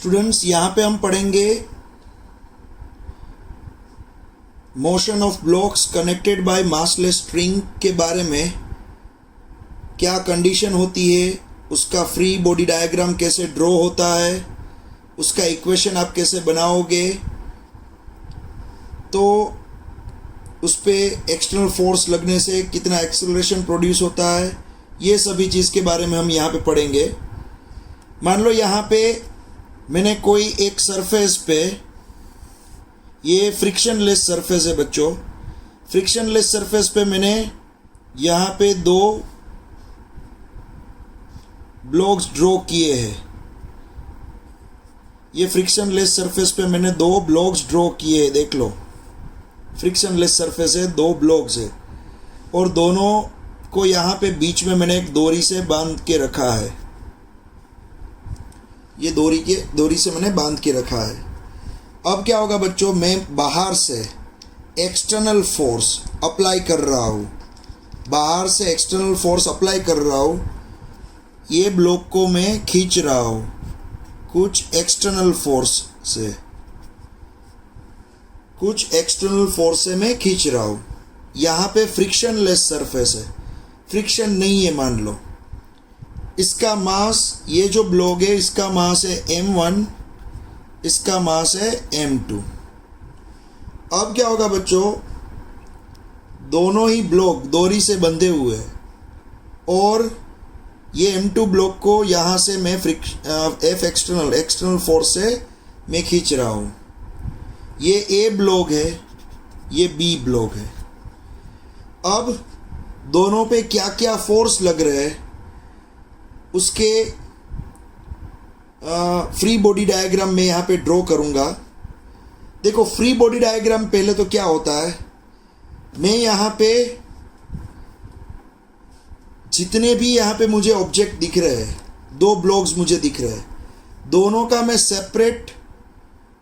Students, यहाँ पे हम पढ़ेंगे motion of blocks connected by massless string के बारे में। क्या कंडीशन होती है, उसका फ्री बॉडी डायग्राम कैसे ड्रॉ होता है, उसका इक्वेशन आप कैसे बनाओगे, तो उस पर एक्सटर्नल फोर्स लगने से कितना एक्सेलरेशन प्रोड्यूस होता है, ये सभी चीज़ के बारे में हम यहाँ पे पढ़ेंगे। मान लो यहाँ पे मैंने कोई एक सरफेस पे, ये फ्रिक्शनलेस सरफेस है बच्चों, फ्रिक्शनलेस सरफेस पे मैंने यहाँ पे दो ब्लॉक्स ड्रॉ किए हैं। ये फ्रिक्शनलेस सरफेस पे मैंने दो ब्लॉक्स ड्रॉ किए हैं, देख लो। फ्रिक्शनलेस सरफेस है, दो ब्लॉक्स है, और दोनों को यहाँ पे बीच में मैंने एक डोरी से बांध के रखा है। ये डोरी से मैंने बांध के रखा है। अब क्या होगा बच्चों, मैं बाहर से एक्सटर्नल फोर्स अप्लाई कर रहा हूँ, बाहर से एक्सटर्नल फोर्स अप्लाई कर रहा हूँ। ये ब्लॉक को मैं खींच रहा हूँ कुछ एक्सटर्नल फोर्स से मैं खींच रहा हूँ। यहाँ पे फ्रिक्शनलेस सरफेस है, फ्रिक्शन नहीं है मान लो। इसका मास, ये जो ब्लॉक है इसका मास है m1, इसका मास है m2। अब क्या होगा बच्चों, दोनों ही ब्लॉक डोरी से बंधे हुए हैं और ये m2 ब्लॉक को यहाँ से मैं F एक्सटर्नल फोर्स से मैं खींच रहा हूँ। ये A ब्लॉक है, ये B ब्लॉक है। अब दोनों पे क्या क्या फोर्स लग रहे हैं उसके फ्री बॉडी डायग्राम में यहाँ पे ड्रॉ करूँगा। देखो, फ्री बॉडी डायग्राम पहले तो क्या होता है, मैं यहाँ पे जितने भी यहाँ पे मुझे ऑब्जेक्ट दिख रहे हैं, दो ब्लॉक्स मुझे दिख रहे हैं, दोनों का मैं सेपरेट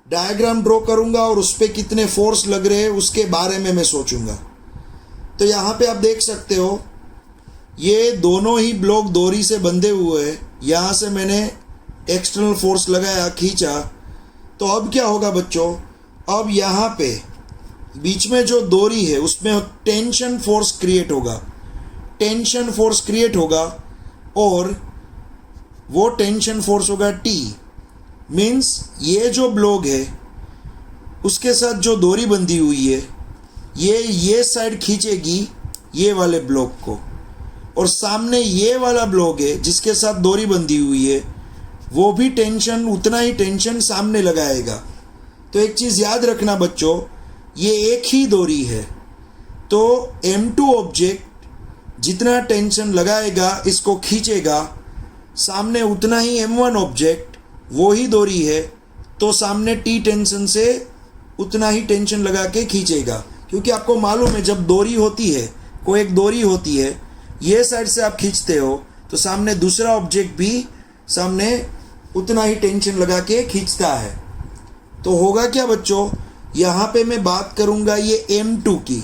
डायग्राम ड्रॉ करूँगा और उस पर कितने फोर्स लग रहे हैं उसके बारे में मैं सोचूंगा। तो यहाँ पे आप देख सकते हो, ये दोनों ही ब्लॉक डोरी से बंधे हुए हैं। यहाँ से मैंने एक्सटर्नल फोर्स लगाया, खींचा, तो अब क्या होगा बच्चों, अब यहाँ पे बीच में जो डोरी है उसमें टेंशन फोर्स क्रिएट होगा, और वो टेंशन फोर्स होगा T। मीन्स ये जो ब्लॉक है उसके साथ जो डोरी बंधी हुई है, ये साइड खींचेगी ये वाले ब्लॉक को, और सामने ये वाला ब्लॉक है जिसके साथ डोरी बंधी हुई है, वो भी टेंशन, उतना ही टेंशन सामने लगाएगा। तो एक चीज़ याद रखना बच्चों, ये एक ही डोरी है, तो m2 ऑब्जेक्ट जितना टेंशन लगाएगा, इसको खींचेगा, सामने उतना ही m1 ऑब्जेक्ट, वो ही डोरी है, तो सामने T टेंशन से उतना ही टेंशन लगा के खींचेगा। क्योंकि आपको मालूम है, जब डोरी होती है, कोई एक डोरी होती है, ये साइड से आप खींचते हो तो सामने दूसरा ऑब्जेक्ट भी सामने उतना ही टेंशन लगा के खींचता है। तो होगा क्या बच्चों, यहाँ पे मैं बात करूँगा ये m2 की,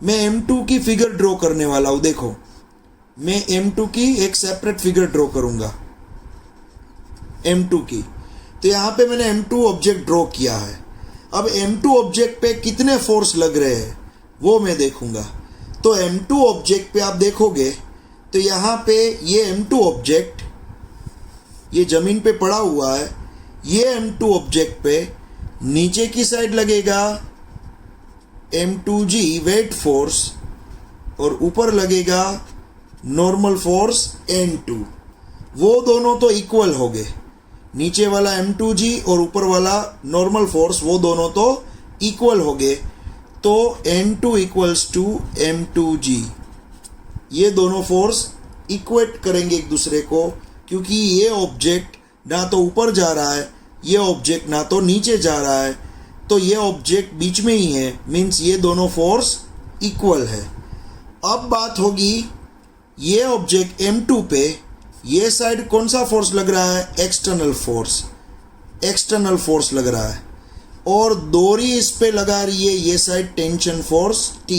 मैं m2 की फिगर ड्रॉ करने वाला हूँ। देखो, मैं m2 की एक सेपरेट फिगर ड्रॉ करूँगा, m2 की। तो यहाँ पे मैंने m2 ऑब्जेक्ट ड्रॉ किया है। अब m2 ऑब्जेक्ट पे कितने फोर्स लग रहे हैं वो मैं देखूँगा। तो m2 ऑब्जेक्ट पे आप देखोगे तो यहाँ पे ये m2 ऑब्जेक्ट, ये ज़मीन पे पड़ा हुआ है, ये m2 ऑब्जेक्ट पे नीचे की साइड लगेगा m2g वेट फोर्स, और ऊपर लगेगा नॉर्मल फोर्स n2। वो दोनों तो इक्वल हो गए, नीचे वाला m2g और ऊपर वाला नॉर्मल फोर्स, वो दोनों तो इक्वल हो गए। तो n2 इक्वल्स टू m2g, ये दोनों फोर्स इक्वेट करेंगे एक दूसरे को, क्योंकि ये ऑब्जेक्ट ना तो ऊपर जा रहा है, ये ऑब्जेक्ट ना तो नीचे जा रहा है, तो ये ऑब्जेक्ट बीच में ही है। मीन्स ये दोनों फोर्स इक्वल है। अब बात होगी, ये ऑब्जेक्ट m2 पे ये साइड कौन सा फोर्स लग रहा है, एक्सटर्नल फोर्स लग रहा है, और डोरी इस पे लगा रही है ये साइड टेंशन फोर्स T,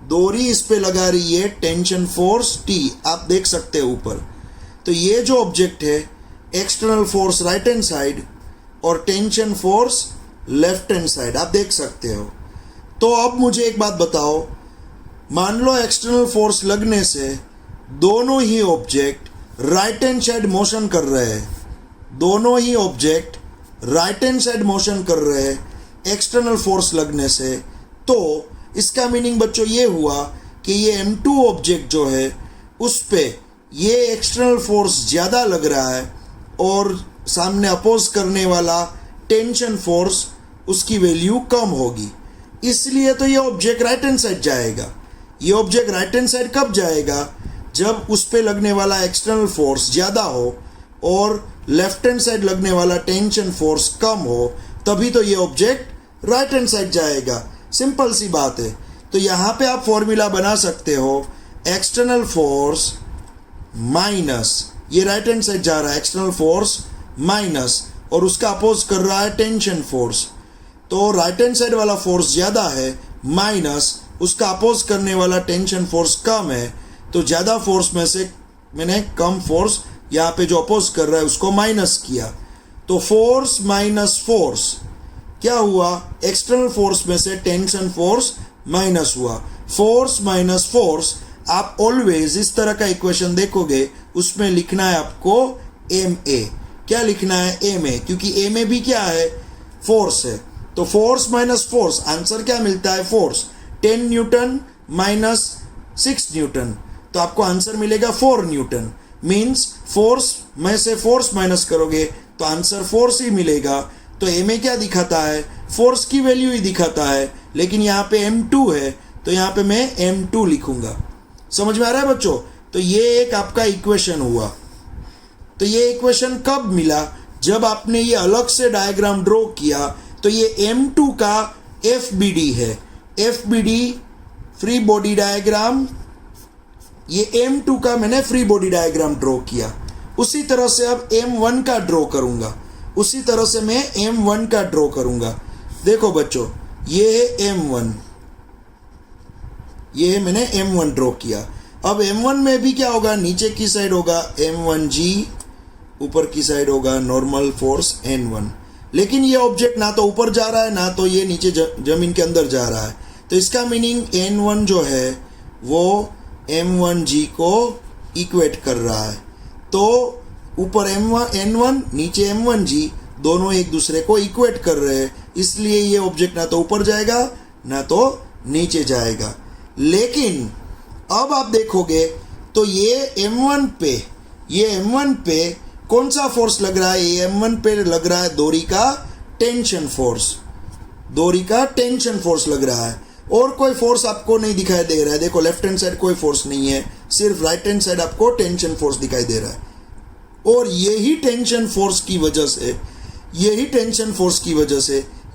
डोरी इस पे लगा रही है टेंशन फोर्स T, आप देख सकते हैं ऊपर। तो ये जो ऑब्जेक्ट है external force right hand side और tension force left hand side, आप देख सकते हो। तो अब मुझे एक बात बताओ, मान लो एक्सटर्नल फोर्स लगने से दोनों ही object right hand side motion कर रहे हैं, दोनों ही object right hand side motion कर रहे हैं एक्सटर्नल फोर्स लगने से, तो इसका मीनिंग बच्चों ये हुआ कि ये M2 ऑब्जेक्ट जो है उस पे ये एक्सटर्नल फोर्स ज़्यादा लग रहा है और सामने अपोज करने वाला टेंशन फोर्स उसकी वैल्यू कम होगी, इसलिए तो ये ऑब्जेक्ट राइट हैंड साइड जाएगा। ये ऑब्जेक्ट राइट हैंड साइड कब जाएगा? जब उस पे लगने वाला एक्सटर्नल फोर्स ज़्यादा हो और लेफ्ट हैंड साइड लगने वाला टेंशन फोर्स कम हो, तभी तो ये ऑब्जेक्ट राइट हैंड साइड जाएगा। सिंपल सी बात है। तो यहाँ पे आप फॉर्मूला बना सकते हो, एक्सटर्नल फोर्स माइनस, ये राइट हैंड साइड जा रहा है, एक्सटर्नल फोर्स माइनस और उसका अपोज कर रहा है टेंशन फोर्स, तो राइट हैंड साइड वाला फोर्स ज़्यादा है माइनस उसका अपोज करने वाला टेंशन फोर्स कम है, तो ज़्यादा फोर्स में से मैंने कम फोर्स यहाँ पे जो अपोज कर रहा है उसको माइनस किया, तो फोर्स माइनस फोर्स क्या हुआ? एक्सटर्नल फोर्स में से टेंशन फोर्स माइनस हुआ। फोर्स माइनस फोर्स, आप ऑलवेज इस तरह का इक्वेशन देखोगे उसमें लिखना है आपको MA। क्या लिखना है? MA, क्योंकि MA भी क्या है? फोर्स है। तो फोर्स माइनस फोर्स, आंसर क्या मिलता है? फोर्स। 10 न्यूटन माइनस 6 न्यूटन, तो आपको आंसर मिलेगा 4 न्यूटन। मीन्स फोर्स में से फोर्स माइनस करोगे तो आंसर फोर्स ही मिलेगा। तो MA क्या दिखाता है? फोर्स की वैल्यू ही दिखाता है, लेकिन यहाँ पे M2 है तो यहाँ पे मैं M2 लिखूंगा। समझ में आ रहा है बच्चों? तो ये एक आपका इक्वेशन हुआ। तो ये इक्वेशन कब मिला? जब आपने ये अलग से डायग्राम ड्रॉ किया। तो ये M2 का FBD है, FBD फ्री बॉडी डायग्राम, ये M2 का मैंने फ्री बॉडी डायग्राम ड्रॉ किया। उसी तरह से अब M1 का ड्रॉ करूंगा, उसी तरह से मैं M1 का ड्रॉ करूंगा। देखो बच्चों, ये है M1, ये मैंने M1 ड्रॉ किया। अब M1 में भी क्या होगा? नीचे की साइड होगा M1G, ऊपर की साइड होगा नॉर्मल फोर्स N1। लेकिन ये ऑब्जेक्ट ना तो ऊपर जा रहा है ना तो ये नीचे जमीन के अंदर जा रहा है, तो इसका मीनिंग N1 जो है वो M1G को इक्वेट कर रहा है। तो ऊपर N1 नीचे M1G दोनों एक दूसरे को इक्वेट कर रहे हैं, इसलिए ये ऑब्जेक्ट ना तो ऊपर जाएगा ना तो नीचे जाएगा। लेकिन अब आप देखोगे तो ये M1 पे कौन सा फोर्स लग रहा है? ये M1 पे लग रहा है डोरी का टेंशन फोर्स, डोरी का टेंशन फोर्स लग रहा है, और कोई फोर्स आपको नहीं दिखाई दे रहा है। देखो लेफ्ट हैंड साइड कोई फोर्स नहीं है, सिर्फ राइट हैंड साइड आपको टेंशन फोर्स दिखाई दे रहा है। और यही टेंशन फोर्स की वजह से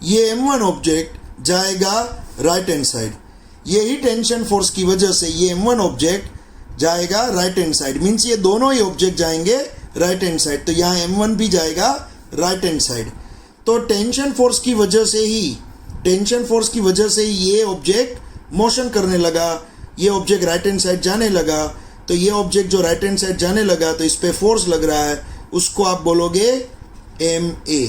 ये M1 ऑब्जेक्ट जाएगा राइट हैंड साइड, यही टेंशन फोर्स की वजह से ये M1 ऑब्जेक्ट जाएगा राइट हैंड साइड। मीन्स ये दोनों ही ऑब्जेक्ट जाएंगे राइट हैंड साइड, तो यहाँ M1 भी जाएगा राइट हैंड साइड। तो टेंशन फोर्स की वजह से ही ये ऑब्जेक्ट मोशन करने लगा, ये ऑब्जेक्ट राइट हैंड साइड जाने लगा। तो ये ऑब्जेक्ट जो राइट हैंड साइड जाने लगा तो इस पे फोर्स लग रहा है, उसको आप बोलोगे MA।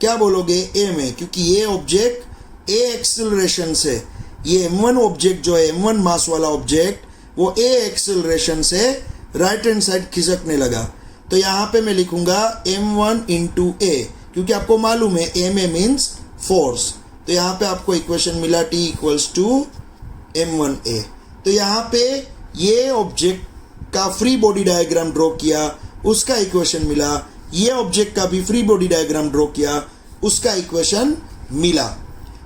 क्या बोलोगे? MA, क्योंकि ये ऑब्जेक्ट A एक्सेलरेशन से, ये M1 ऑब्जेक्ट जो है M1 मास वाला ऑब्जेक्ट वो A एक्सेलरेशन से राइट हैंड साइड खिसकने लगा। तो यहाँ पे मैं लिखूंगा M1 इंटू A, क्योंकि आपको मालूम है MA मीन्स फोर्स। तो यहाँ पे आपको इक्वेशन मिला T इक्वल्स टू M1A। तो यहाँ पे ये ऑब्जेक्ट का फ्री बॉडी डायग्राम ड्रॉ किया, उसका इक्वेशन मिला। ये ऑब्जेक्ट का भी फ्री बॉडी डायग्राम ड्रॉ किया, उसका इक्वेशन मिला।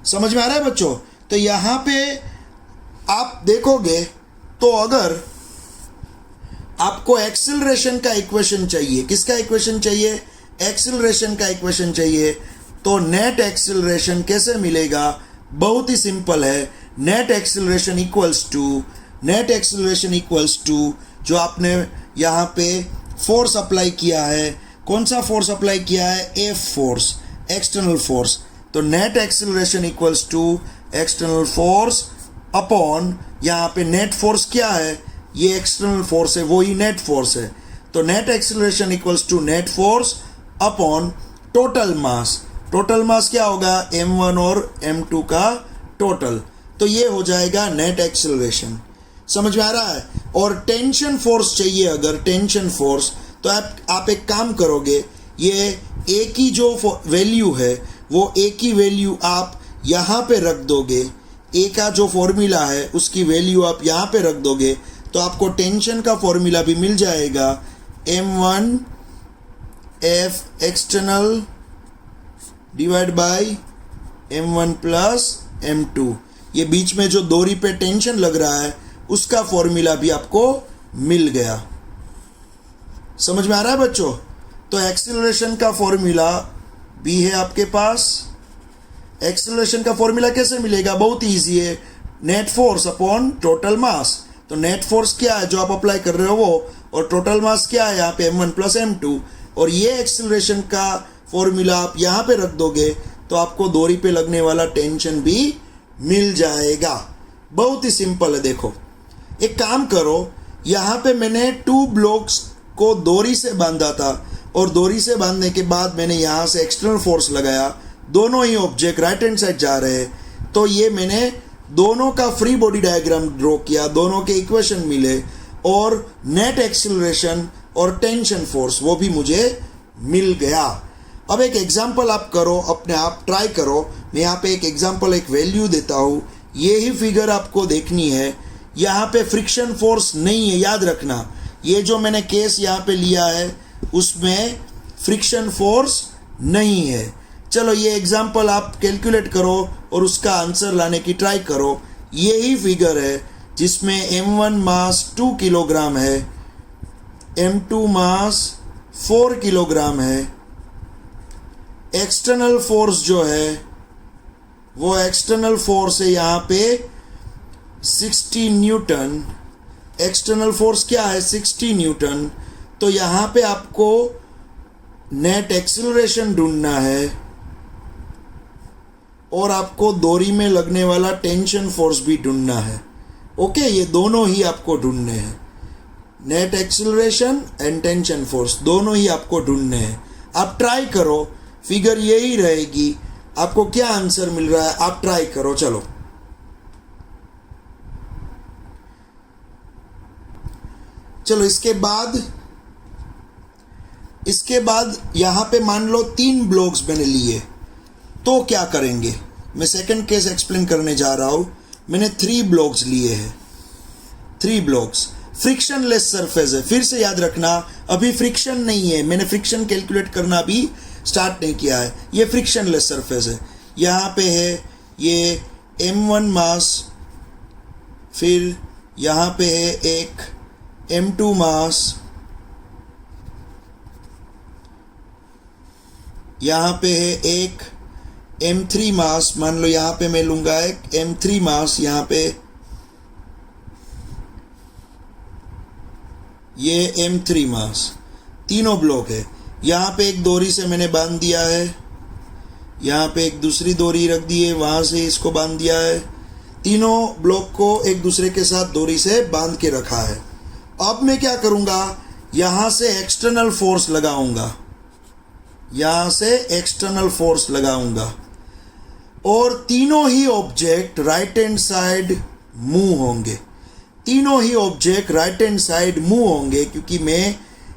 समझ में आ रहा है बच्चों? तो यहाँ पे आप देखोगे तो अगर आपको एक्सेलरेशन का इक्वेशन चाहिए, किसका इक्वेशन चाहिए? एक्सेलरेशन का इक्वेशन चाहिए। तो नेट एक्सेलरेशन कैसे मिलेगा? बहुत ही सिंपल है। नेट एक्सेलरेशन इक्वल्स टू जो आपने यहाँ पे फोर्स अप्लाई किया है, कौन सा फोर्स अप्लाई किया है? F force, external force. तो net acceleration equals to external force upon, यहाँ पे नेट फोर्स क्या है? ये एक्सटर्नल फोर्स है, वही नेट फोर्स है। तो net acceleration equals to net force upon total mass. Total mass क्या होगा, m1 और m2 का टोटल, तो ये हो जाएगा नेट एक्सेलरेशन। समझ में आ रहा है। और टेंशन फोर्स चाहिए, अगर टेंशन फोर्स, तो आप एक काम करोगे, ये ए की जो वैल्यू है वो ए की वैल्यू आप यहाँ पे रख दोगे, ए का जो फॉर्मूला है उसकी वैल्यू आप यहाँ पे रख दोगे, तो आपको टेंशन का फॉर्मूला भी मिल जाएगा, m1 F external divide by m1 plus m2। ये बीच में जो डोरी पे टेंशन लग रहा है उसका फॉर्मूला भी आपको मिल गया। समझ में आ रहा है बच्चों। तो एक्सीलरेशन का फॉर्मूला भी है आपके पास। एक्सीलरेशन का फॉर्मूला कैसे मिलेगा, बहुत इजी है, नेट फोर्स अपॉन टोटल मास। तो नेट फोर्स क्या है जो आप अप्लाई कर रहे हो वो, और टोटल मास क्या है यहाँ पे m1 प्लस m2, और ये एक्सीलरेशन का फॉर्मूला आप यहाँ पे रख दोगे तो आपको डोरी पे लगने वाला टेंशन भी मिल जाएगा। बहुत ही सिंपल है। देखो एक काम करो, यहाँ पे मैंने 2 ब्लॉक्स को डोरी से बांधा था, और डोरी से बांधने के बाद मैंने यहाँ से एक्सटर्नल फोर्स लगाया, दोनों ही ऑब्जेक्ट राइट हैंड साइड जा रहे हैं, तो ये मैंने दोनों का फ्री बॉडी डायग्राम ड्रॉ किया, दोनों के इक्वेशन मिले, और नेट एक्सीलरेशन और टेंशन फोर्स वो भी मुझे मिल गया। अब एक एग्जांपल आप करो, अपने आप ट्राई करो। मैं यहाँ पे एक एग्जांपल, एक वैल्यू देता हूँ, ये ही फिगर आपको देखनी है। यहाँ पे फ्रिक्शन फोर्स नहीं है, याद रखना, ये जो मैंने केस यहाँ पे लिया है उसमें फ्रिक्शन फोर्स नहीं है। चलो ये एग्जांपल आप कैलकुलेट करो और उसका आंसर लाने की ट्राई करो। यही फिगर है जिसमें m1 मास 2 किलोग्राम है, m2 मास 4 किलोग्राम है। एक्सटर्नल फोर्स जो है वो एक्सटर्नल फोर्स है यहाँ पे 60 न्यूटन। एक्सटर्नल फोर्स क्या है, 60 न्यूटन। तो यहाँ पे आपको नेट एक्सीलरेशन ढूंढना है, और आपको डोरी में लगने वाला टेंशन फोर्स भी ढूंढना है। ओके, ये दोनों ही आपको ढूंढने हैं, net acceleration and tension force दोनों ही आपको ढूंढने हैं। आप ट्राई करो, फिगर यही रहेगी। आपको क्या आंसर मिल रहा है आप ट्राई करो। चलो चलो इसके बाद यहाँ पे मान लो 3 ब्लॉक्स मैंने लिए, तो क्या करेंगे। मैं सेकंड केस एक्सप्लेन करने जा रहा हूँ। मैंने 3 ब्लॉक्स लिए हैं, 3 ब्लॉक्स, फ्रिक्शनलेस सरफेस है। फिर से याद रखना, अभी फ्रिक्शन नहीं है, मैंने फ्रिक्शन कैलकुलेट करना भी स्टार्ट नहीं किया है। ये फ्रिक्शनलेस सरफेस है। यहाँ पे है ये m1 मास, फिर यहाँ पे है एक m2 मास, यहाँ पे है एक m3 मास। मान लो यहाँ पे मैं लूँगा एक m3 मास, यहाँ पे ये m3 मास। तीनों ब्लॉक है। यहाँ पे एक डोरी से मैंने बांध दिया है, यहाँ पे एक दूसरी डोरी रख दी है, वहाँ से इसको बांध दिया है। तीनों ब्लॉक को एक दूसरे के साथ डोरी से बांध के रखा है। अब मैं क्या करूँगा, यहाँ से एक्सटर्नल फोर्स लगाऊंगा, यहाँ से एक्सटर्नल फोर्स लगाऊंगा, और तीनों ही object right hand side move होंगे। तीनों ही object right hand side move होंगे, क्योंकि मैं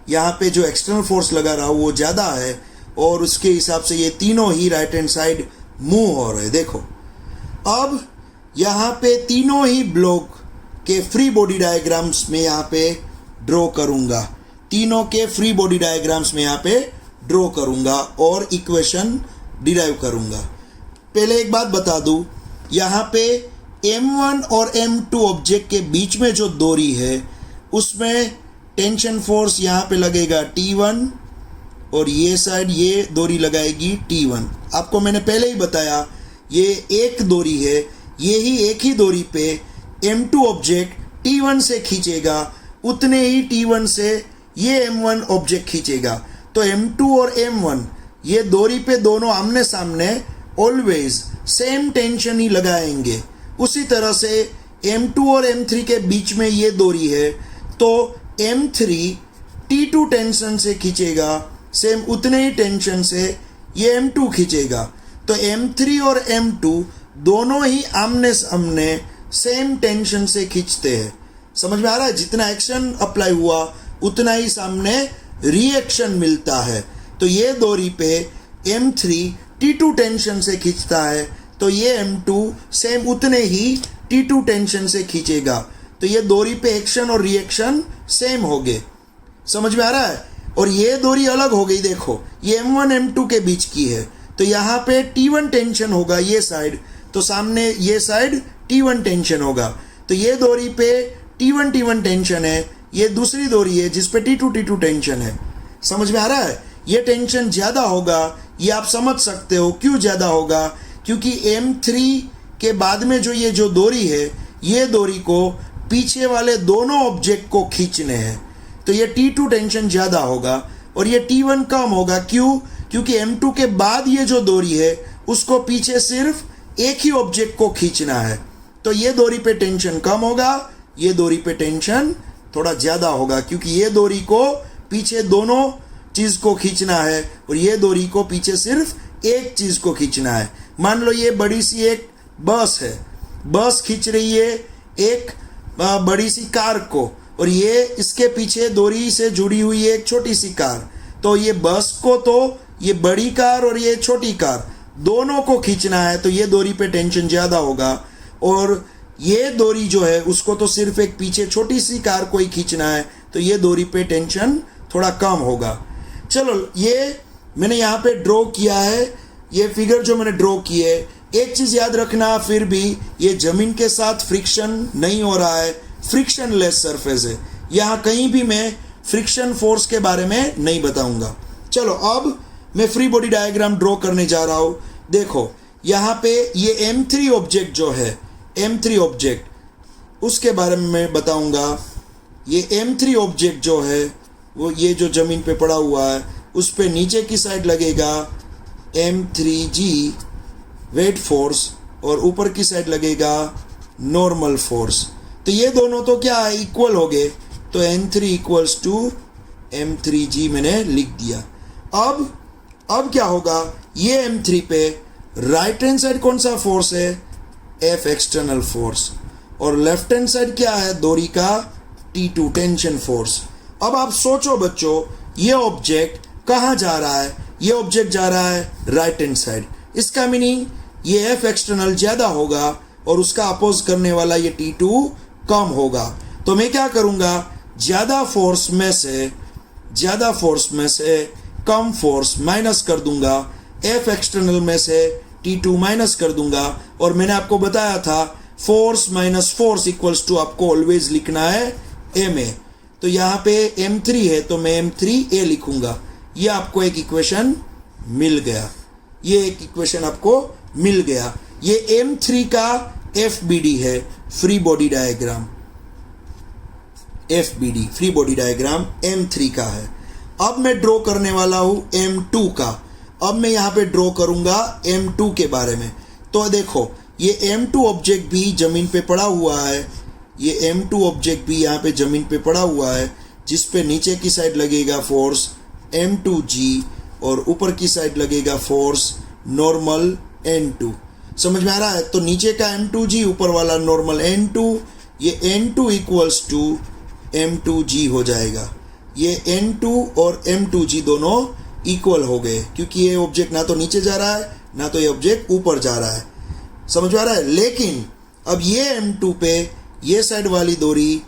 यहाँ पे जो एक्सटर्नल फोर्स लगा रहा हूँ वो ज़्यादा है, और उसके हिसाब से ये तीनों ही राइट हैंड साइड मूव हो रहे हैं। देखो अब यहाँ पे तीनों ही ब्लॉक के फ्री बॉडी डायग्राम्स में यहाँ पे ड्रॉ करूँगा, तीनों के फ्री बॉडी डायग्राम्स में यहाँ पे ड्रॉ करूँगा और इक्वेशन डिराइव करूँगा। पहले एक बात बता दूँ, यहाँ पे m1 और m2 ऑब्जेक्ट के बीच में जो डोरी है उसमें टेंशन फोर्स यहाँ पे लगेगा T1, और ये साइड ये डोरी लगाएगी T1। आपको मैंने पहले ही बताया ये एक डोरी है, ये ही एक ही डोरी पे m2 ऑब्जेक्ट T1 से खींचेगा, उतने ही T1 से ये m1 ऑब्जेक्ट खींचेगा। तो m2 और m1 ये डोरी पे दोनों आमने सामने ऑलवेज सेम टेंशन ही लगाएंगे। उसी तरह से m2 और m3 के बीच में ये डोरी है, तो m3 T2 टेंशन से खींचेगा सेम उतने ही टेंशन से ये M2 खींचेगा। तो M3 और M2 दोनों ही आमने सामने सेम टेंशन से खींचते हैं। समझ में आ रहा है? जितना एक्शन अप्लाई हुआ उतना ही सामने रिएक्शन मिलता है। तो ये डोरी पे M3 T2 टेंशन से खींचता है, तो ये M2 सेम उतने ही T2 टेंशन से खींचेगा। तो ये डोरी पे एक्शन और रिएक्शन सेम हो गए। समझ में आ रहा है? और ये डोरी अलग हो गई। देखो ये M1 M2 के बीच की है, तो यहाँ पे T1 टेंशन होगा ये साइड, तो सामने ये साइड T1 टेंशन होगा। तो ये डोरी पे T1 टेंशन है, ये दूसरी डोरी है जिस पे T2 टेंशन है। समझ में आ रहा है? ये टेंशन ज़्यादा होगा, ये आप समझ सकते हो क्यों ज़्यादा होगा, क्योंकि M3 के बाद में जो जो डोरी है, ये डोरी को पीछे वाले दोनों ऑब्जेक्ट को खींचने हैं। तो ये T2 टेंशन ज़्यादा होगा और ये T1 कम होगा। क्यों? क्योंकि M2 के बाद ये जो डोरी है उसको पीछे सिर्फ एक ही ऑब्जेक्ट को खींचना है। तो ये डोरी पे टेंशन कम होगा, ये डोरी पे टेंशन थोड़ा ज़्यादा होगा, क्योंकि ये डोरी को पीछे दोनों चीज़ को खींचना है और ये डोरी को पीछे सिर्फ एक चीज़ को खींचना है। मान लो ये बड़ी सी एक बस है, बस खींच रही है एक बड़ी सी कार को, और ये इसके पीछे डोरी से जुड़ी हुई है एक छोटी सी कार। तो ये बस को तो ये बड़ी कार और ये छोटी कार दोनों को खींचना है, तो ये डोरी पे टेंशन ज़्यादा होगा। और ये डोरी जो है उसको तो सिर्फ एक पीछे छोटी सी कार को ही खींचना है, तो ये डोरी पे टेंशन थोड़ा कम होगा। चलो ये मैंने यहाँ पे ड्रॉ किया है, ये फिगर जो मैंने ड्रॉ की है। एक चीज़ याद रखना, फिर भी ये ज़मीन के साथ फ्रिक्शन नहीं हो रहा है, फ्रिक्शन लेस सरफेस है। यहाँ कहीं भी मैं फ्रिक्शन फोर्स के बारे में नहीं बताऊंगा। चलो अब मैं फ्री बॉडी डायग्राम ड्रॉ करने जा रहा हूँ। देखो यहाँ पे ये M3 ऑब्जेक्ट जो है, M3 ऑब्जेक्ट, उसके बारे में मैं बताऊंगा। ये M3 ऑब्जेक्ट जो है वो ये जो ज़मीन पे पड़ा हुआ है उस पे नीचे की साइड लगेगा M3G वेट फोर्स और ऊपर की साइड लगेगा नॉर्मल फोर्स। तो ये दोनों तो क्या है, इक्वल हो गए। तो N3 इक्वल्स टू M3G मैंने लिख दिया। अब क्या होगा, ये M3 पे राइट हैंड साइड कौन सा फोर्स है, F एक्सटर्नल फोर्स, और लेफ्ट हैंड साइड क्या है, डोरी का T2 टेंशन फोर्स। अब आप सोचो बच्चों, ये ऑब्जेक्ट कहाँ जा रहा है, ये ऑब्जेक्ट जा रहा है राइट हैंड साइड। इसका मीनिंग ये F एक्सटर्नल ज़्यादा होगा और उसका अपोज करने वाला ये T2 कम होगा। तो मैं क्या करूँगा, ज़्यादा फोर्स में से कम फोर्स माइनस कर दूंगा, F एक्सटर्नल में से T2 माइनस कर दूंगा। और मैंने आपको बताया था force minus force equals to आपको ऑलवेज लिखना है MA। तो यहाँ पे M3 है तो मैं M3A लिखूंगा। ये आपको एक इक्वेशन मिल गया, ये एक इक्वेशन आपको मिल गया। ये M3 का FBD है, free body diagram. FBD free body diagram M3 का है। अब मैं ड्रॉ करने वाला हूँ M2 का। अब मैं यहाँ पे ड्रॉ करूँगा M2 के बारे में। तो देखो ये M2 ऑब्जेक्ट भी ज़मीन पे पड़ा हुआ है, ये M2 ऑब्जेक्ट भी यहाँ पे ज़मीन पे पड़ा हुआ है, जिस पे नीचे की साइड लगेगा फोर्स M2G और ऊपर की साइड लगेगा फोर्स नॉर्मल N2। समझ में आ रहा है? तो नीचे का M2G, ऊपर वाला नॉर्मल N2, ये N2 इक्वल्स टू M2G हो जाएगा। ये N2 और M2G दोनों इक्वल हो गए, क्योंकि ये ऑब्जेक्ट ना तो नीचे जा रहा है ना तो ये ऑब्जेक्ट ऊपर जा रहा है। समझ में आ रहा है? लेकिन अब ये M2 पे ये साइड वाली डोरी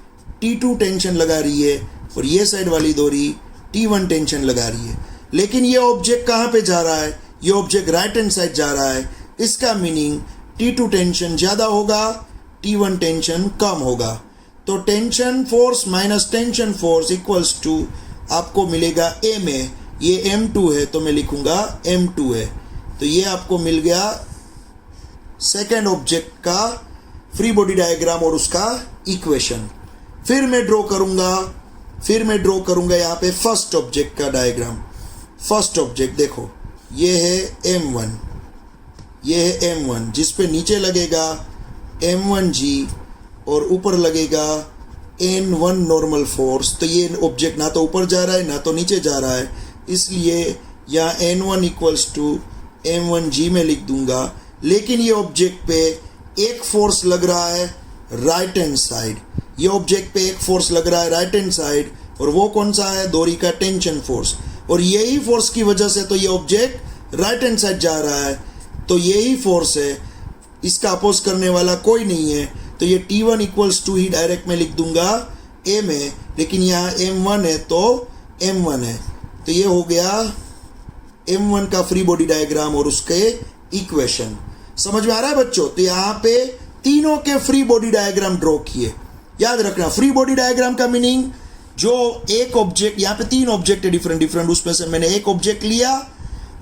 T2 टेंशन लगा रही है और ये साइड वाली डोरी T1 टेंशन लगा रही है। लेकिन ये ऑब्जेक्ट कहाँ पे जा रहा है, ये ऑब्जेक्ट राइट हैंड साइड जा रहा है। इसका मीनिंग T2 टेंशन ज़्यादा होगा, T1 टेंशन कम होगा। तो tension force minus tension force equals to आपको मिलेगा MA। ये M2 है तो मैं लिखूंगा M2 है। तो ये आपको मिल गया सेकेंड ऑब्जेक्ट का फ्री बॉडी डायग्राम और उसका इक्वेशन। फिर मैं ड्रॉ करूंगा यहाँ पे फर्स्ट ऑब्जेक्ट का डायग्राम। फर्स्ट ऑब्जेक्ट देखो ये है M1, ये है M1 जिस पे नीचे लगेगा M1G और ऊपर लगेगा N1 नॉर्मल फोर्स। तो ये ऑब्जेक्ट ना तो ऊपर जा रहा है ना तो नीचे जा रहा है, इसलिए यहाँ N1 इक्वल्स टू M1G में लिख दूंगा। लेकिन ये ऑब्जेक्ट पे एक फोर्स लग रहा है राइट हैंड साइड, ये ऑब्जेक्ट पे एक फोर्स लग रहा है राइट हैंड साइड, और वो कौन सा है? डोरी का टेंशन फोर्स। और यही फोर्स की वजह से तो ये ऑब्जेक्ट राइट हैंड साइड जा रहा है, तो यही फोर्स है, इसका अपोज करने वाला कोई नहीं है। तो ये T1 equals to he direct में लिख दूंगा A में, लेकिन यहाँ M1 है तो M1 है। तो ये हो गया M1 का फ्री बॉडी डायग्राम और उसके इक्वेशन। समझ में आ रहा है बच्चों? तो यहाँ पे तीनों के फ्री बॉडी डायग्राम ड्रॉ किए। याद रखना, फ्री बॉडी डायग्राम का मीनिंग जो एक ऑब्जेक्ट, यहाँ पे तीन ऑब्जेक्ट है डिफरेंट डिफरेंट, उसमें से मैंने एक ऑब्जेक्ट लिया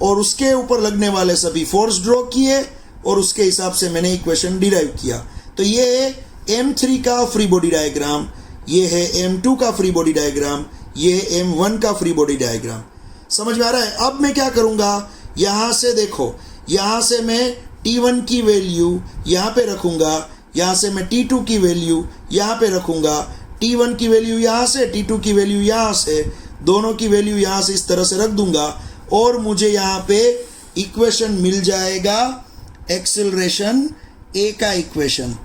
और उसके ऊपर लगने वाले सभी फोर्स ड्रॉ किए और उसके हिसाब से मैंने इक्वेशन डिराइव किया। तो ये M3 का फ्री बॉडी डायग्राम, ये है M2 का फ्री बॉडी डायग्राम, ये है M1 का फ्री बॉडी डायग्राम। समझ में आ रहा है? अब मैं क्या करूँगा, यहाँ से देखो, यहाँ से मैं T1 की वैल्यू यहाँ पे रखूँगा, यहाँ से मैं T2 की वैल्यू यहाँ पे रखूँगा, T1 की वैल्यू यहाँ से, T2 की वैल्यू यहाँ से, दोनों की वैल्यू यहाँ से इस तरह से रख दूँगा और मुझे यहाँ पे इक्वेशन मिल जाएगा एक्सेलरेशन A का इक्वेशन।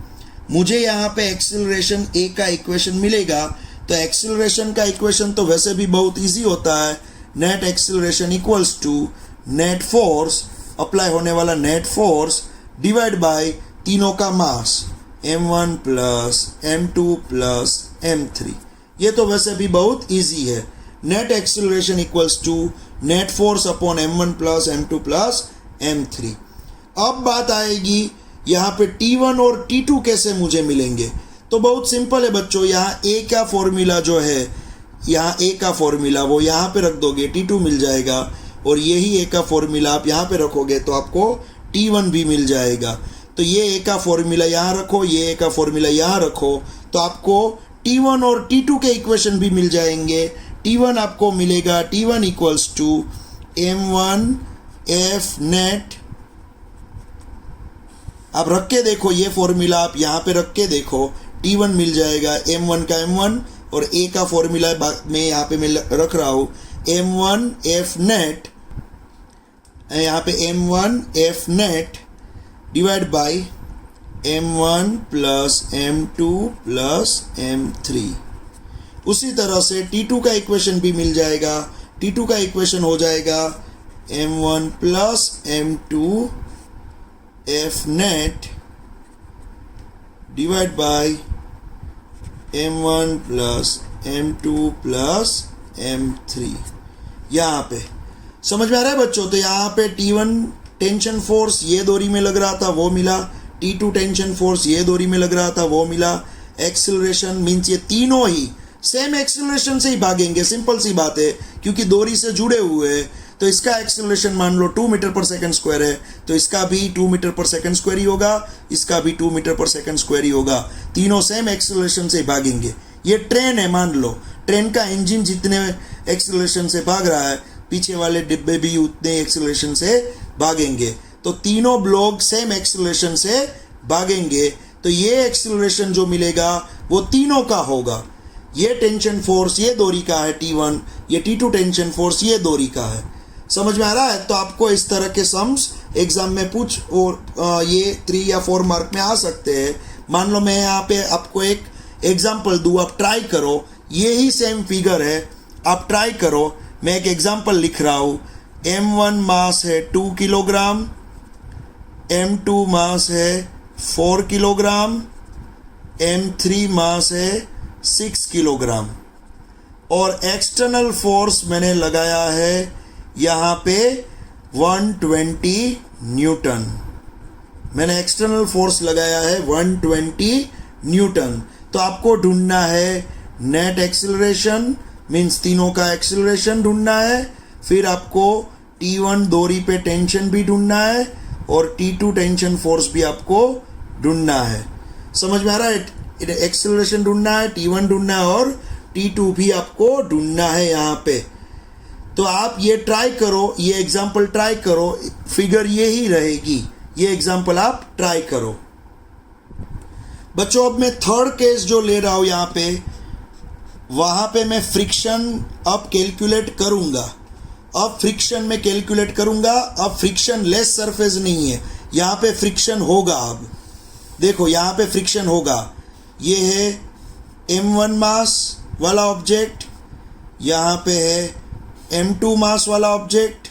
मुझे यहाँ पे एक्सेलरेशन A का इक्वेशन मिलेगा। तो एक्सेलरेशन का इक्वेशन तो वैसे भी बहुत इजी होता है, net acceleration equals to net force, apply होने वाला नेट फोर्स डिवाइड बाय तीनों का मास M1 plus M2 plus M3। ये तो वैसे भी बहुत इजी है। Net acceleration equals to net force upon M1 plus M2 plus M3। अब बात आएगी यहाँ पे T1 और T2 कैसे मुझे मिलेंगे। तो बहुत सिंपल है बच्चों, यहाँ A का फॉर्मूला जो है, यहाँ A का फॉर्मूला वो यहाँ पे रख दोगे, T2 मिल जाएगा, और यही A का फॉर्मूला आप यहाँ पे रखोगे तो आपको T1 भी मिल जाएगा। तो ये A का फॉर्मूला यहाँ रखो, ये A का फॉर्मूला यहाँ रखो, तो आपको T1 और T2 के इक्वेशन भी मिल जाएंगे। T1 आपको मिलेगा, T1 equals to M1 F net. आप रख के देखो, ये फॉर्मूला आप यहाँ पे रख के देखो, T1 मिल जाएगा, M1 का M1, और A का फॉर्मूला मैं यहाँ पे मैं रख रहा हूँ M1 F नेट, यहाँ पे M1 F net divide by M1 plus M2 plus M3। उसी तरह से T2 का इक्वेशन भी मिल जाएगा। T2 का इक्वेशन हो जाएगा M1 plus M2 F net divide by M1 plus M2 plus M3। यहाँ पे समझ में आ रहा है बच्चों? तो यहाँ पे T1 टेंशन फोर्स ये डोरी में लग रहा था वो मिला, T2 टेंशन फोर्स ये डोरी में लग रहा था वो मिला। एक्सेलरेशन मीन्स ये तीनों ही सेम एक्सेलरेशन से ही भागेंगे, सिंपल सी बात है, क्योंकि डोरी से जुड़े हुए हैं। तो इसका एक्सेलरेशन मान लो 2 मीटर पर सेकंड स्क्वायर है, तो इसका भी 2 मीटर पर सेकंड स्क्वायर ही होगा, इसका भी 2 मीटर पर सेकंड स्क्वायर ही होगा। तीनों सेम एक्सेलरेशन से भागेंगे। ये ट्रेन है, मान लो ट्रेन का इंजन जितने एक्सेलरेशन से भाग रहा है, पीछे वाले डिब्बे भी उतने एक्सेलरेशन से भागेंगे। तो तीनों ब्लॉक सेम एक्सेलरेशन से भागेंगे, तो ये एक्सेलरेशन जो मिलेगा वो तीनों का होगा। ये टेंशन फोर्स ये डोरी का है T1, ये T2 टेंशन फोर्स ये डोरी का है। समझ में आ रहा है? तो आपको इस तरह के सम्स एग्जाम में पूछ और ये 3 या 4 मार्क में आ सकते हैं। मान लो मैं यहाँ पे आपको एक एग्जाम्पल दूँ, आप ट्राई करो, यही सेम फिगर है, आप ट्राई करो। मैं एक एग्जाम्पल लिख रहा हूँ। M1 मास है 2 किलोग्राम, M2 मास है 4 किलोग्राम, M3 मास है 6 किलोग्राम, और एक्सटर्नल फोर्स मैंने लगाया है यहाँ पे 120 न्यूटन। मैंने एक्सटर्नल फोर्स लगाया है 120 न्यूटन। तो आपको ढूंढना है नेट एक्सेलरेशन, मीन्स तीनों का एक्सेलरेशन ढूंढना है। फिर आपको T1 डोरी पे टेंशन भी ढूंढना है और T2 टेंशन फोर्स भी आपको ढूंढना है। समझ में आ रहा है? एक्सेलरेशन ढूंढना है, T1 ढूंढना है और T2 भी आपको ढूंढना है यहाँ पे। तो आप ये ट्राई करो, ये एग्जाम्पल ट्राई करो, फिगर ये ही रहेगी। ये एग्जाम्पल आप ट्राई करो बच्चों। अब मैं थर्ड केस जो ले रहा हूँ यहाँ पे, वहाँ पे मैं फ्रिक्शन अब कैलकुलेट करूँगा। अब फ्रिक्शन में कैलकुलेट करूंगा। अब फ्रिक्शन लेस सरफेस नहीं है, यहाँ पे फ्रिक्शन होगा। अब देखो यहाँ पे फ्रिक्शन होगा। ये है m1 मास वाला ऑब्जेक्ट, यहाँ पे है m2 मास वाला ऑब्जेक्ट,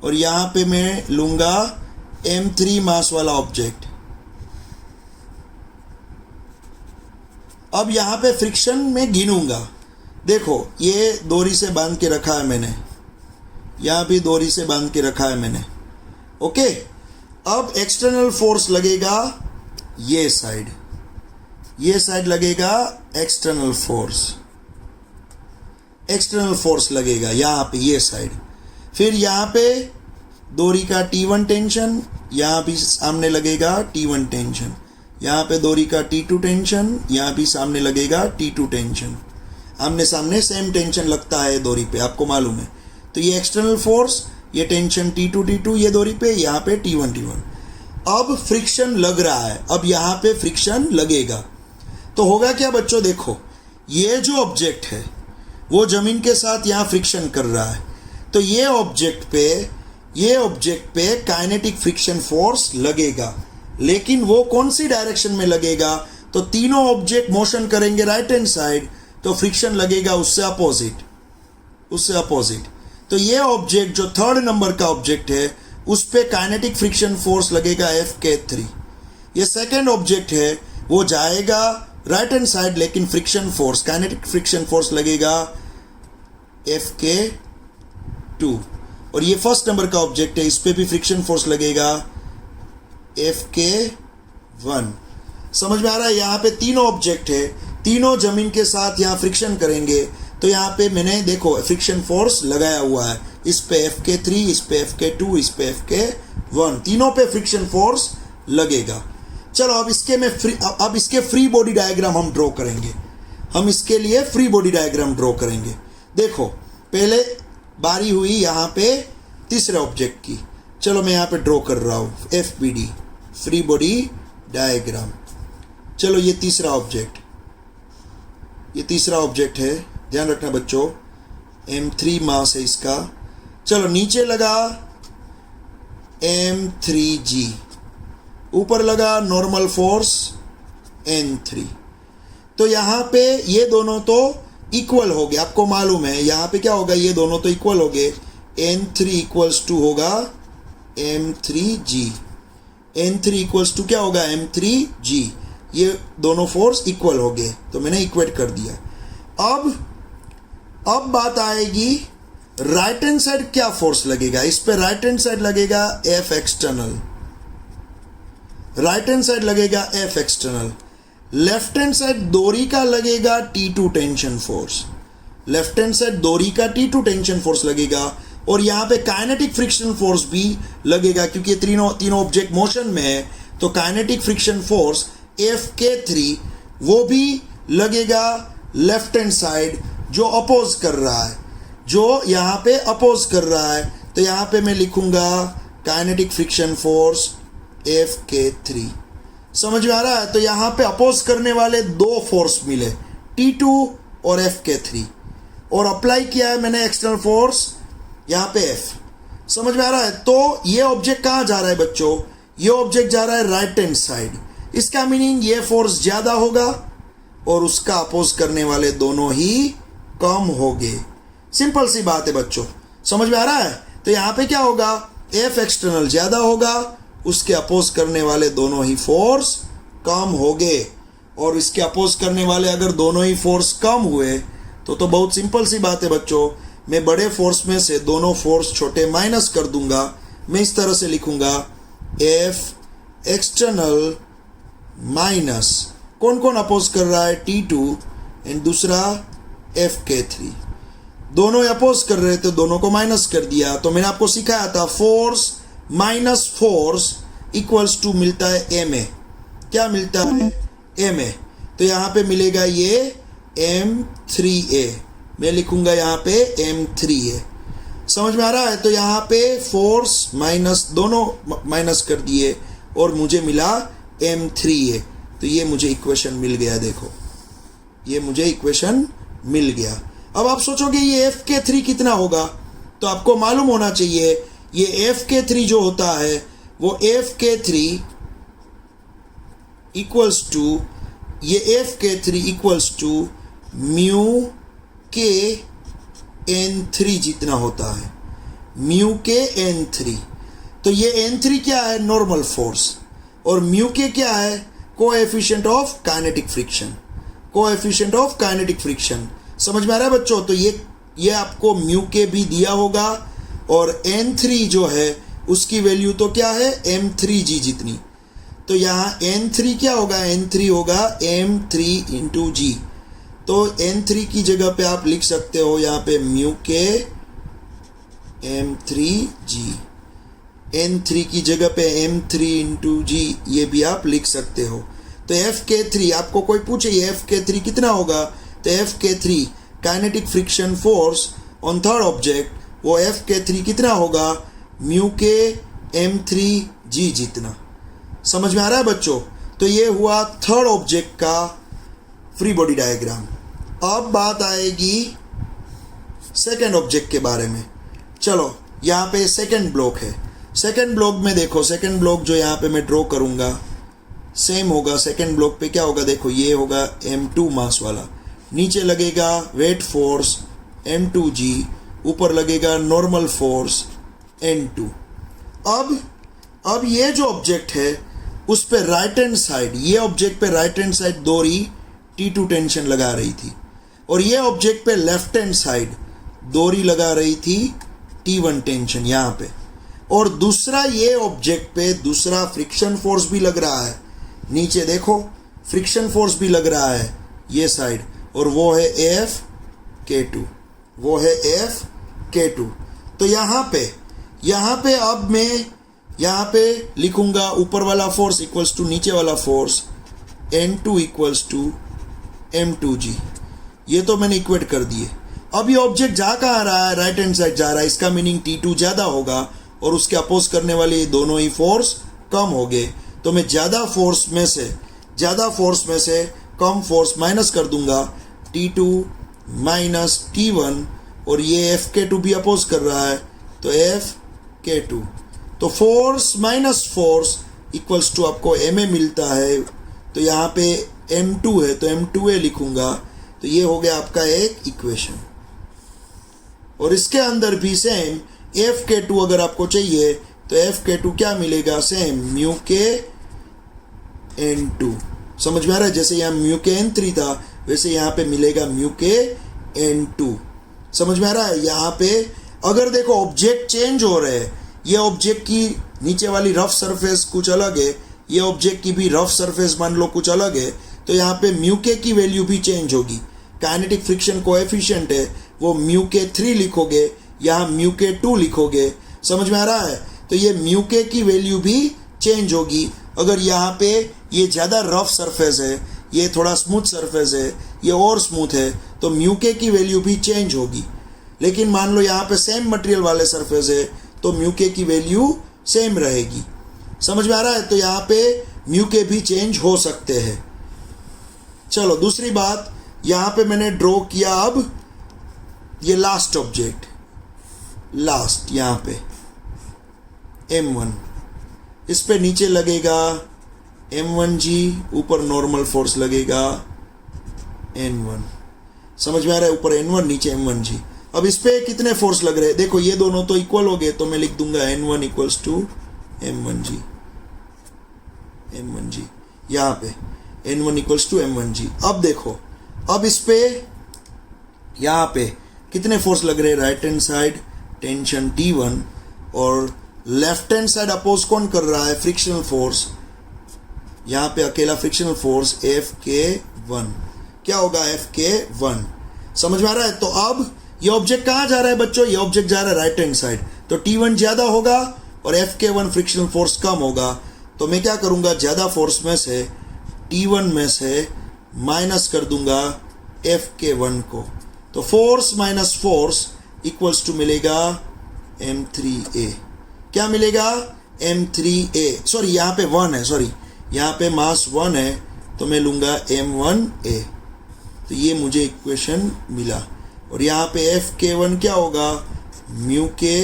और यहाँ पे मैं लूँगा m3 मास वाला ऑब्जेक्ट। अब यहाँ पे फ्रिक्शन में गिनूंगा। देखो ये डोरी से बांध के रखा है मैंने, यहाँ भी डोरी से बांध के रखा है मैंने। ओके, अब एक्सटर्नल फोर्स लगेगा ये साइड लगेगा एक्सटर्नल फोर्स लगेगा यहाँ पे ये साइड। फिर यहाँ पे डोरी का T1 टेंशन, यहाँ भी सामने लगेगा T1 टेंशन, यहाँ पे डोरी का T2 टेंशन, यहाँ भी सामने लगेगा T2 टेंशन। आमने सामने सेम टेंशन लगता है डोरी पे, आपको मालूम है। तो ये एक्सटर्नल फोर्स, ये टेंशन T2 ये डोरी पे, यहाँ पे T1। अब फ्रिक्शन लग रहा है, अब यहाँ पे फ्रिक्शन लगेगा। तो होगा क्या बच्चों, देखो ये जो ऑब्जेक्ट है वो जमीन के साथ यहाँ फ्रिक्शन कर रहा है, तो ये ऑब्जेक्ट पे काइनेटिक फ्रिक्शन फोर्स लगेगा। लेकिन वो कौन सी डायरेक्शन में लगेगा, तो तीनों ऑब्जेक्ट मोशन करेंगे राइट हैंड साइड, तो फ्रिक्शन लगेगा उससे अपोजिट। तो ये ऑब्जेक्ट जो थर्ड नंबर का ऑब्जेक्ट है उस पे काइनेटिक फ्रिक्शन फोर्स लगेगा Fk3। ये सेकेंड ऑब्जेक्ट है वो जाएगा राइट हैंड साइड, लेकिन friction force kinetic friction force लगेगा Fk2। और ये फर्स्ट नंबर का ऑब्जेक्ट है, इस पे भी फ्रिक्शन फोर्स लगेगा Fk1। समझ में आ रहा है। यहाँ पे तीनों ऑब्जेक्ट है, तीनों जमीन के साथ यहाँ फ्रिक्शन करेंगे, तो यहाँ पे मैंने देखो फ्रिक्शन फोर्स लगाया हुआ है, इस पे Fk3, इस पे Fk2, इस पे Fk1, तीनों पे फ्रिक्शन फोर्स लगेगा। चलो अब इसके फ्री बॉडी डायग्राम हम ड्रॉ करेंगे। हम इसके लिए फ्री बॉडी डायग्राम ड्रॉ करेंगे। देखो पहले बारी हुई यहाँ पे तीसरे ऑब्जेक्ट की, चलो मैं यहाँ पे ड्रॉ कर रहा हूँ FBD, फ्री बॉडी डायग्राम। चलो ये तीसरा ऑब्जेक्ट है, ध्यान रखना बच्चों, m3 मास है इसका। चलो नीचे लगा m3g, ऊपर लगा नॉर्मल फोर्स n3। तो यहाँ पे ये दोनों तो इक्वल हो गए, आपको मालूम है यहाँ पे क्या होगा, ये दोनों तो इक्वल हो गए। n3 इक्वल्स टू होगा m3g, n3 इक्वल्स टू क्या होगा m3g। ये दोनों फोर्स इक्वल हो गए, तो मैंने इक्वेट कर दिया। अब बात आएगी राइट हैंड साइड क्या फोर्स लगेगा। इस पे राइट हैंड साइड लगेगा F external, right hand side लगेगा F external. Left hand side डोरी का लगेगा T2 tension force, left hand side डोरी का T2 टेंशन फोर्स लगेगा। और यहाँ पे काइनेटिक फ्रिक्शन फोर्स भी लगेगा, क्योंकि तीनों ऑब्जेक्ट मोशन में है, तो काइनेटिक फ्रिक्शन फोर्स Fk3 वो भी लगेगा लेफ्ट हैंड साइड जो अपोज कर रहा है, जो यहाँ पे अपोज कर रहा है। तो यहाँ पे मैं लिखूंगा काइनेटिक फ्रिक्शन फोर्स Fk3। समझ में आ रहा है। तो यहाँ पे अपोज करने वाले दो फोर्स मिले, T2 और Fk3, और अप्लाई किया है मैंने एक्सटर्नल फोर्स यहाँ पे F। समझ में आ रहा है। तो ये ऑब्जेक्ट कहाँ जा रहा है बच्चों, ये ऑब्जेक्ट जा रहा है राइट हैंड साइड। इसका मीनिंग ये फोर्स ज़्यादा होगा और उसका अपोज करने वाले दोनों ही कम होंगे। सिंपल सी बात है बच्चों, समझ में आ रहा है। तो यहाँ पे क्या होगा, F एक्सटर्नल ज़्यादा होगा, उसके अपोज करने वाले दोनों ही फोर्स कम होंगे। और इसके अपोज करने वाले अगर दोनों ही फोर्स कम हुए तो बहुत सिंपल सी बात है बच्चों, मैं बड़े फोर्स में से दोनों फोर्स छोटे माइनस कर दूंगा। मैं इस तरह से लिखूंगा F एक्सटर्नल माइनस कौन कौन अपोज कर रहा है, T2 एंड दूसरा Fk3। दोनों अपोज कर रहे थे, दोनों को माइनस कर दिया। तो मैंने आपको सिखाया था force minus force equals to मिलता है ma। क्या मिलता है, ma। तो यहाँ पे मिलेगा ये m3a, मैं लिखूंगा यहाँ पे m3a। समझ में आ रहा है। तो यहाँ पे फोर्स माइनस दोनों माइनस कर दिए और मुझे मिला m3a। तो ये मुझे इक्वेशन मिल गया, देखो ये मुझे इक्वेशन मिल गया। अब आप सोचोगे ये Fk3 कितना होगा, तो आपको मालूम होना चाहिए ये एफ के थ्री जो होता है वो एफ के थ्री इक्वल्स टू ये एफ के थ्री इक्वल्स टू म्यू के एन थ्री जितना होता है, म्यू के एन थ्री। तो ये एन थ्री क्या है? Normal force. और म्यू के क्या है? Coefficient of kinetic friction, coefficient of kinetic friction. समझ में आ रहा है बच्चों? तो ये आपको म्यू के भी दिया होगा और एन थ्री जो है उसकी वैल्यू तो क्या है? एम थ्री जी जितनी। तो यहाँ एन थ्री क्या होगा? एन थ्री होगा एम थ्री इंटू जी। तो एन थ्री की जगह पे आप लिख सकते हो यहाँ पे म्यू के M three G, N three की जगह पे एम थ्री इंटू जी, ये भी आप लिख सकते हो। तो एफ के थ्री, आपको कोई पूछे एफ के थ्री कितना होगा, तो एफ के three kinetic friction force on third object, वो एफ के थ्री कितना होगा? म्यू के एम थ्री जी जितना। समझ में आ रहा है बच्चों? तो ये हुआ थर्ड ऑब्जेक्ट का फ्री बॉडी डायग्राम। अब बात आएगी सेकेंड ऑब्जेक्ट के बारे में। चलो यहाँ पे सेकेंड ब्लॉक है। सेकेंड ब्लॉक में देखो, सेकेंड ब्लॉक जो यहाँ पे मैं ड्रॉ करूँगा सेम होगा। सेकेंड ब्लॉक पे क्या होगा? देखो ये होगा M2 मास वाला, नीचे लगेगा वेट फोर्स M2G, ऊपर लगेगा नॉर्मल फोर्स N2। अब ये जो ऑब्जेक्ट है उस पे राइट हैंड साइड, ये ऑब्जेक्ट पे राइट हैंड साइड डोरी T2 टेंशन लगा रही थी और ये ऑब्जेक्ट पे लेफ्ट हैंड साइड डोरी लगा रही थी T1 टेंशन यहाँ पे। और दूसरा ये ऑब्जेक्ट पे दूसरा फ्रिक्शन फोर्स भी लग रहा है, नीचे देखो फ्रिक्शन फोर्स भी लग रहा है ये साइड, और वो है एफ के टू, वो है एफ के टू। तो यहाँ पे अब मैं यहाँ पे लिखूंगा ऊपर वाला फोर्स इक्वल्स टू नीचे वाला force N2 equals to M2G। ये तो मैंने इक्वेट कर दिए। अब ये ऑब्जेक्ट जा कहाँ रहा है? राइट हैंड साइड जा रहा है। इसका मीनिंग T2 ज़्यादा होगा और उसके अपोज करने वाले ये दोनों ही फोर्स कम हो गए। तो मैं ज़्यादा फोर्स में से कम फोर्स माइनस कर दूंगा, T2 माइनस T1, और ये F_K2 भी अपोज कर रहा है तो F_K2। तो force minus force equals to आपको MA मिलता है। तो यहाँ पे M2 है तो M2A लिखूंगा। तो ये हो गया आपका एक इक्वेशन। और इसके अंदर भी सेम F_K2 अगर आपको चाहिए तो F_K2 क्या मिलेगा? सेम म्यू के N2। समझ में आ रहा है? जैसे यहाँ म्यू के N3 था वैसे यहाँ पे मिलेगा म्यू के N2। समझ में आ रहा है? यहाँ पे अगर देखो ऑब्जेक्ट चेंज हो रहे हैं, ये ऑब्जेक्ट की नीचे वाली रफ सरफेस कुछ अलग है, ये ऑब्जेक्ट की भी रफ सरफेस मान लो कुछ अलग है, तो यहाँ पे म्यू के की वैल्यू भी चेंज होगी। काइनेटिक फ्रिक्शन कोएफिशिएंट है वो म्यू के 3 लिखोगे, यहाँ म्यू के 2 लिखोगे। समझ में आ रहा है? तो ये म्यू के की वैल्यू भी चेंज होगी। अगर यहाँ पे ये ज़्यादा रफ सरफेस है, ये थोड़ा स्मूथ सरफेस है, ये और स्मूथ है, तो म्यू के की वैल्यू भी चेंज होगी। लेकिन मान लो यहाँ पे सेम मटेरियल वाले सरफेस है तो म्यू के की वैल्यू सेम रहेगी। समझ में आ रहा है? तो यहाँ पे म्यू के भी चेंज हो सकते हैं। चलो दूसरी बात, यहाँ पे मैंने ड्रॉ किया अब ये लास्ट ऑब्जेक्ट, लास्ट यहाँ पे M1, इस पे नीचे लगेगा M1G, ऊपर नॉर्मल फोर्स लगेगा N1। समझ में आ रहा है? ऊपर N1 नीचे M1G। अब इस पे कितने फोर्स लग रहे हैं? देखो ये दोनों तो इक्वल हो गए तो मैं लिख दूंगा N1 equals to M1G, M1G यहाँ पे N1 इक्वल्स टू M1G। अब देखो, अब इस पे यहाँ पे कितने फोर्स लग रहे हैं? Right hand side tension T1 और लेफ्ट हैंड साइड अपोज कौन कर रहा है? Frictional force. यहाँ पे अकेला फ्रिक्शनल फोर्स F_K1। क्या होगा? F_K1। समझ में आ रहा है? तो अब ये ऑब्जेक्ट कहाँ जा रहा है बच्चों? ये ऑब्जेक्ट जा रहा है राइट हैंड साइड, तो T1 ज़्यादा होगा और F_K1 फ्रिक्शनल फोर्स कम होगा। तो मैं क्या करूँगा? ज़्यादा फोर्स में से T1 में से माइनस कर दूंगा F_K1 को। तो force minus force equals to मिलेगा M3A। क्या मिलेगा? M3A। सॉरी यहाँ पे 1 है, सॉरी यहाँ पे मास 1 है तो मैं लूँगा M1A। तो ये मुझे इक्वेशन मिला। और यहाँ पे F_K1 क्या होगा? म्यू के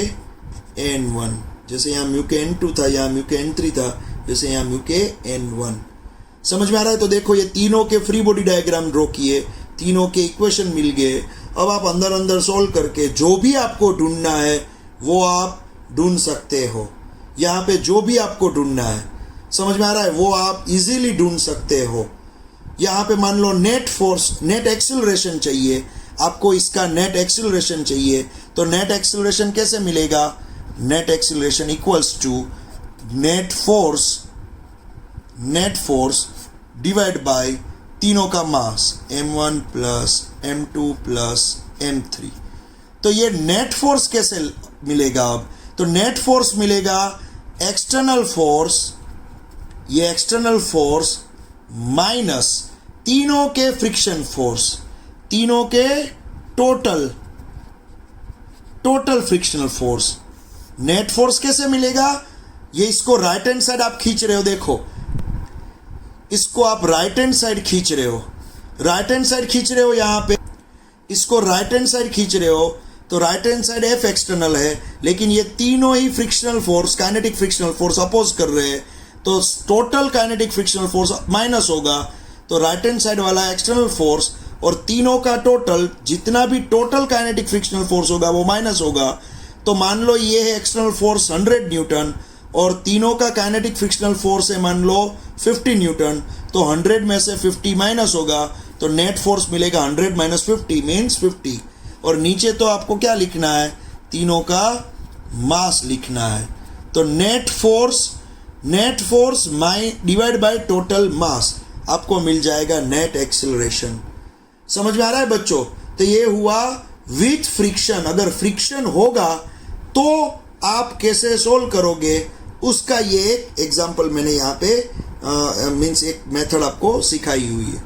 n1, जैसे यहाँ म्यू के n2 था, यहाँ म्यू के n3 था, जैसे यहाँ म्यू के n1। समझ में आ रहा है? तो देखो ये तीनों के फ्री बॉडी डायग्राम ड्रॉ किए, तीनों के इक्वेशन मिल गए। अब आप अंदर अंदर सोल्व करके जो भी आपको ढूंढना है वो आप ढूंढ सकते हो। यहाँ पे जो भी आपको ढूंढना है, समझ में आ रहा है, वो आप इजीली ढूंढ सकते हो। यहाँ पे मान लो नेट फोर्स, नेट एक्सिलरेशन चाहिए आपको, इसका नेट एक्सिलरेशन चाहिए, तो नेट एक्सिलरेशन कैसे मिलेगा? Net acceleration equals to net force divide by तीनों का मास m1 plus m2 plus m3। तो ये नेट फोर्स कैसे मिलेगा? अब तो नेट फोर्स मिलेगा एक्सटर्नल फोर्स, ये एक्सटर्नल फोर्स माइनस तीनों के फ्रिक्शन फोर्स, तीनों के total frictional force. Net force कैसे मिलेगा? ये इसको राइट हैंड साइड आप खींच रहे हो, देखो इसको आप राइट हैंड साइड खींच रहे हो, राइट हैंड साइड खींच रहे हो, यहाँ पे इसको राइट हैंड साइड खींच रहे हो, तो right hand side F external है, लेकिन ये तीनों ही frictional force, kinetic frictional force oppose कर रहे हैं, तो total kinetic frictional force minus होगा। तो राइट हैंड साइड वाला एक्सटर्नल फोर्स और तीनों का टोटल, जितना भी टोटल काइनेटिक फ्रिक्शनल फोर्स होगा वो माइनस होगा। तो मान लो ये है एक्सटर्नल फोर्स 100 न्यूटन और तीनों का काइनेटिक फ्रिक्शनल फोर्स है मान लो 50 न्यूटन, तो 100 में से 50 माइनस होगा, तो नेट फोर्स मिलेगा 100 माइनस 50 मीन्स 50। और नीचे तो आपको क्या लिखना है? तीनों का मास लिखना है। तो net force divide by total mass, आपको मिल जाएगा नेट एक्सिलरेशन। समझ में आ रहा है बच्चों? तो ये हुआ विथ फ्रिक्शन। अगर फ्रिक्शन होगा तो आप कैसे सोल्व करोगे, उसका ये एक एग्जाम्पल मैंने यहाँ पे मीन्स एक मेथड आपको सिखाई हुई है।